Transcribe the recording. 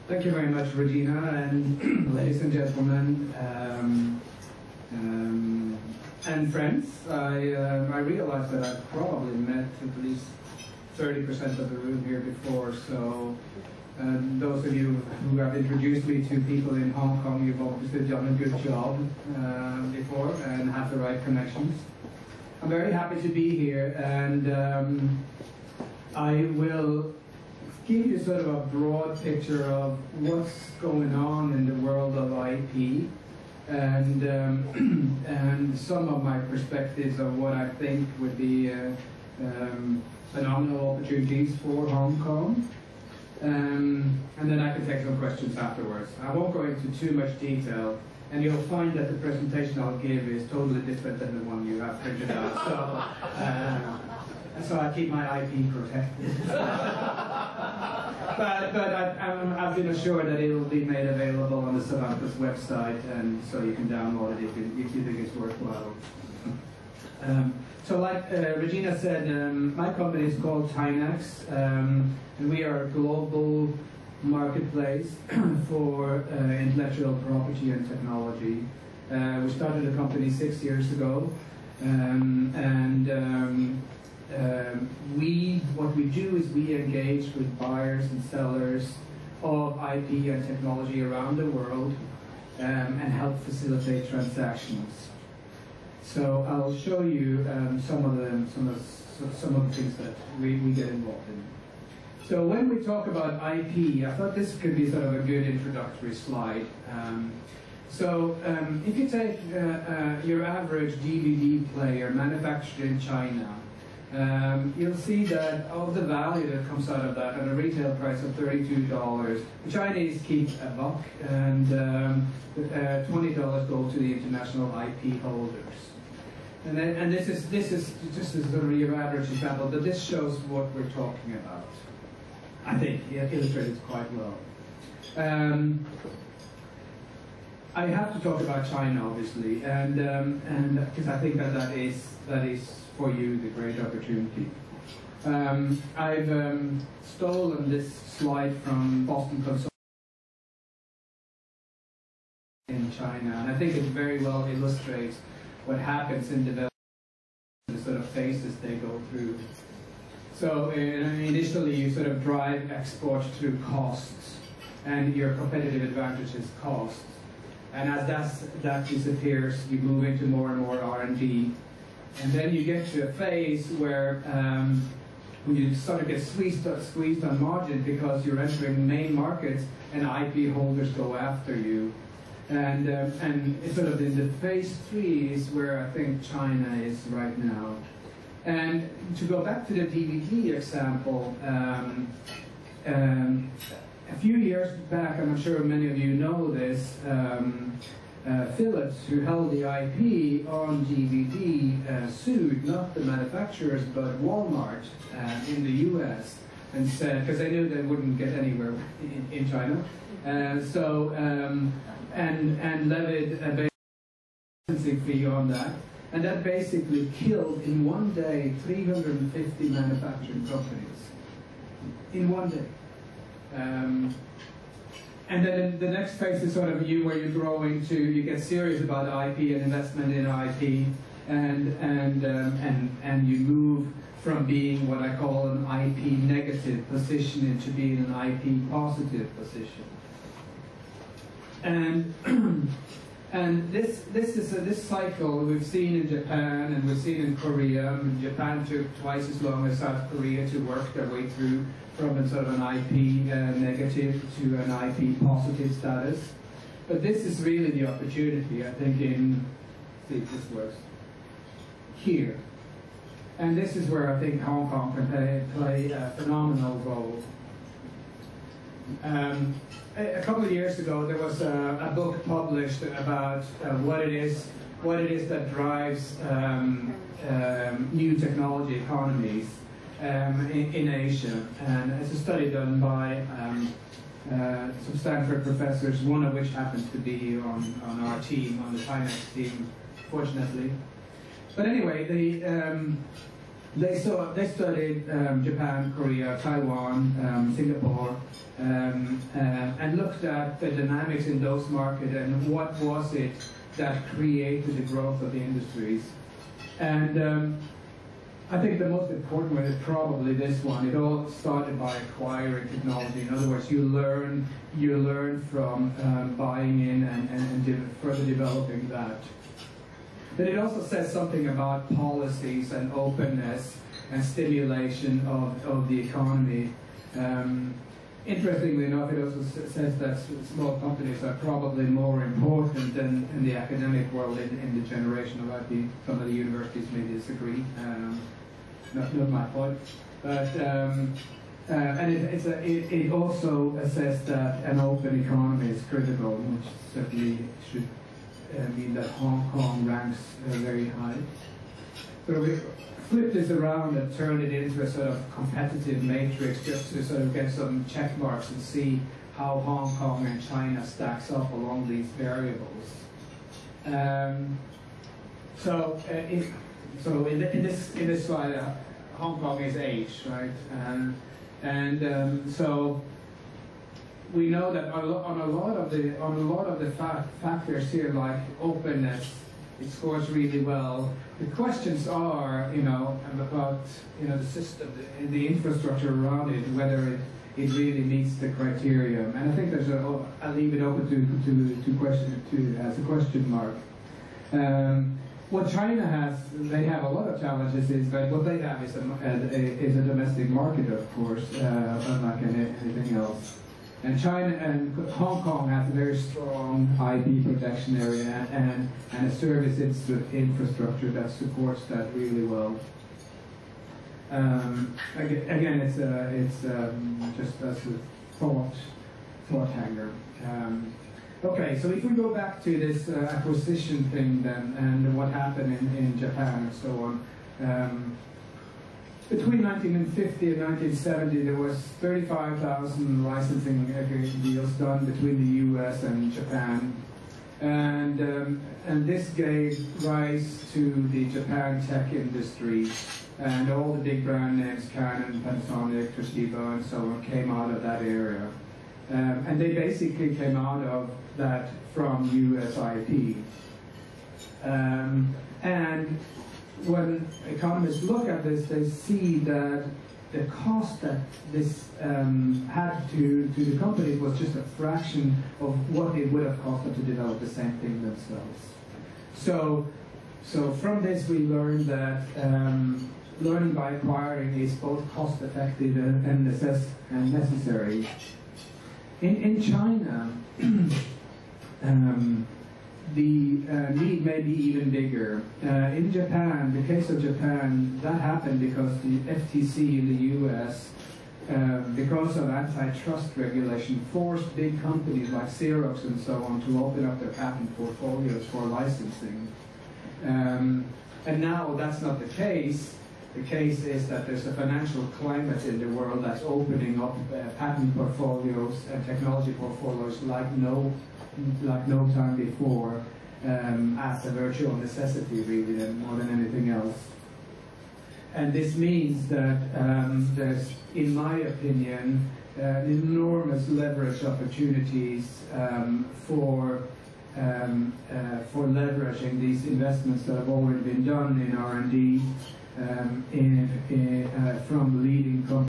Thank you very much, Regina, and ladies and gentlemen, and friends. I realize that I've probably met at least 30% of the room here before, so those of you who have introduced me to people in Hong Kong, you've obviously done a good job before and have the right connections. I'm very happy to be here, and I will give you sort of a broad picture of what's going on in the world of IP, and some of my perspectives of what I think would be phenomenal opportunities for Hong Kong. And then I can take some questions afterwards. I won't go into too much detail, and you'll find that the presentation I'll give is totally different than the one you have printed out. So I keep my IP protected. but I've been assured that it will be made available on the Cervantes website, and so you can download it if you think it's worthwhile. So like Regina said, my company is called Tynax, and we are a global marketplace for intellectual property and technology. We started the company 6 years ago, what we do is we engage with buyers and sellers of IP and technology around the world and help facilitate transactions. So I'll show you some of the things that we get involved in. So when we talk about IP, I thought this could be sort of a good introductory slide. If you take your average DVD player manufactured in China, you'll see that of the value that comes out of that at a retail price of $32, the Chinese keep $1, and $20 go to the international IP holders. And this is just sort of your average example, but this shows what we're talking about. I think it illustrates quite well. I have to talk about China, obviously, and because I think that is for you the great opportunity. I've stolen this slide from Boston Consulting in China, and I think it very well illustrates what happens in development, the sort of phases they go through. So initially you sort of drive export through costs, and your competitive advantage is cost. And as that disappears, you move into more and more R&D. And then you get to a phase where you sort of get squeezed on margin because you're entering main markets and IP holders go after you. And it's sort of in the phase 3 is where I think China is right now. And to go back to the DVD example, a few years back, I'm sure many of you know this, Philips, who held the IP on DVD, sued not the manufacturers but Walmart in the US, and said, because they knew they wouldn't get anywhere in China, and levied a licensing fee on that, and that basically killed in one day 350 manufacturing companies in one day. And then the next phase is sort of where you grow into, you get serious about IP and investment in IP, and you move from being what I call an IP negative position into being an IP positive position. And this cycle we've seen in Japan and we've seen in Korea. Japan took twice as long as South Korea to work their way through from a sort of an IP negative to an IP positive status. But this is really the opportunity, I think, see if this works, here. And this is where I think Hong Kong can play a phenomenal role. A couple of years ago, there was a book published about what it is that drives new technology economies in Asia, and it's a study done by some Stanford professors, one of which happens to be on our team, on the Tynax team, fortunately. But anyway, They studied Japan, Korea, Taiwan, Singapore, and looked at the dynamics in those markets and what was it that created the growth of the industries. And I think the most important one is probably this one. It all started by acquiring technology. In other words, you learn from buying in and further developing that. But it also says something about policies and openness and stimulation of the economy. Interestingly enough, it also says that small companies are probably more important than in the academic world in the generation of IP. Some of the universities may disagree. Not my point. But and it also says that an open economy is critical, which certainly should mean that Hong Kong ranks very high. So we flip this around and turn it into a sort of competitive matrix just to sort of get some check marks and see how Hong Kong and China stacks up along these variables. So in this slide, Hong Kong is H, right? So we know that on a lot of the factors here, like openness, it scores really well. The questions are, about the system, the infrastructure around it, whether it really meets the criteria. And I think I'll leave it open as a question mark. What China has, they have a lot of challenges. But what they have is a domestic market, of course, unlike anything else. And China and Hong Kong has a very strong IP protection area and a service infrastructure that supports that really well. Again, it's just as a thought hanger. Okay, so if we go back to this acquisition thing then, and what happened in Japan and so on. Between 1950 and 1970, there was 35,000 licensing deals done between the U.S. and Japan, and this gave rise to the Japan tech industry, and all the big brand names, Canon, Panasonic, Toshiba, and so on, came out of that area, and they basically came out of that from U.S. IP, and when economists look at this, they see that the cost that this had to the companies was just a fraction of what it would have cost them to develop the same thing themselves. So from this we learned that learning by acquiring is both cost effective and necessary. In China, the need may be even bigger. In Japan, the case of Japan, that happened because the FTC in the US, because of antitrust regulation, forced big companies like Xerox and so on to open up their patent portfolios for licensing. And now that's not the case. The case is that there's a financial climate in the world that's opening up patent portfolios and technology portfolios like no time before, as a virtual necessity, really, more than anything else. And this means that there's, in my opinion, enormous leverage opportunities for leveraging these investments that have already been done in R&D from leading companies.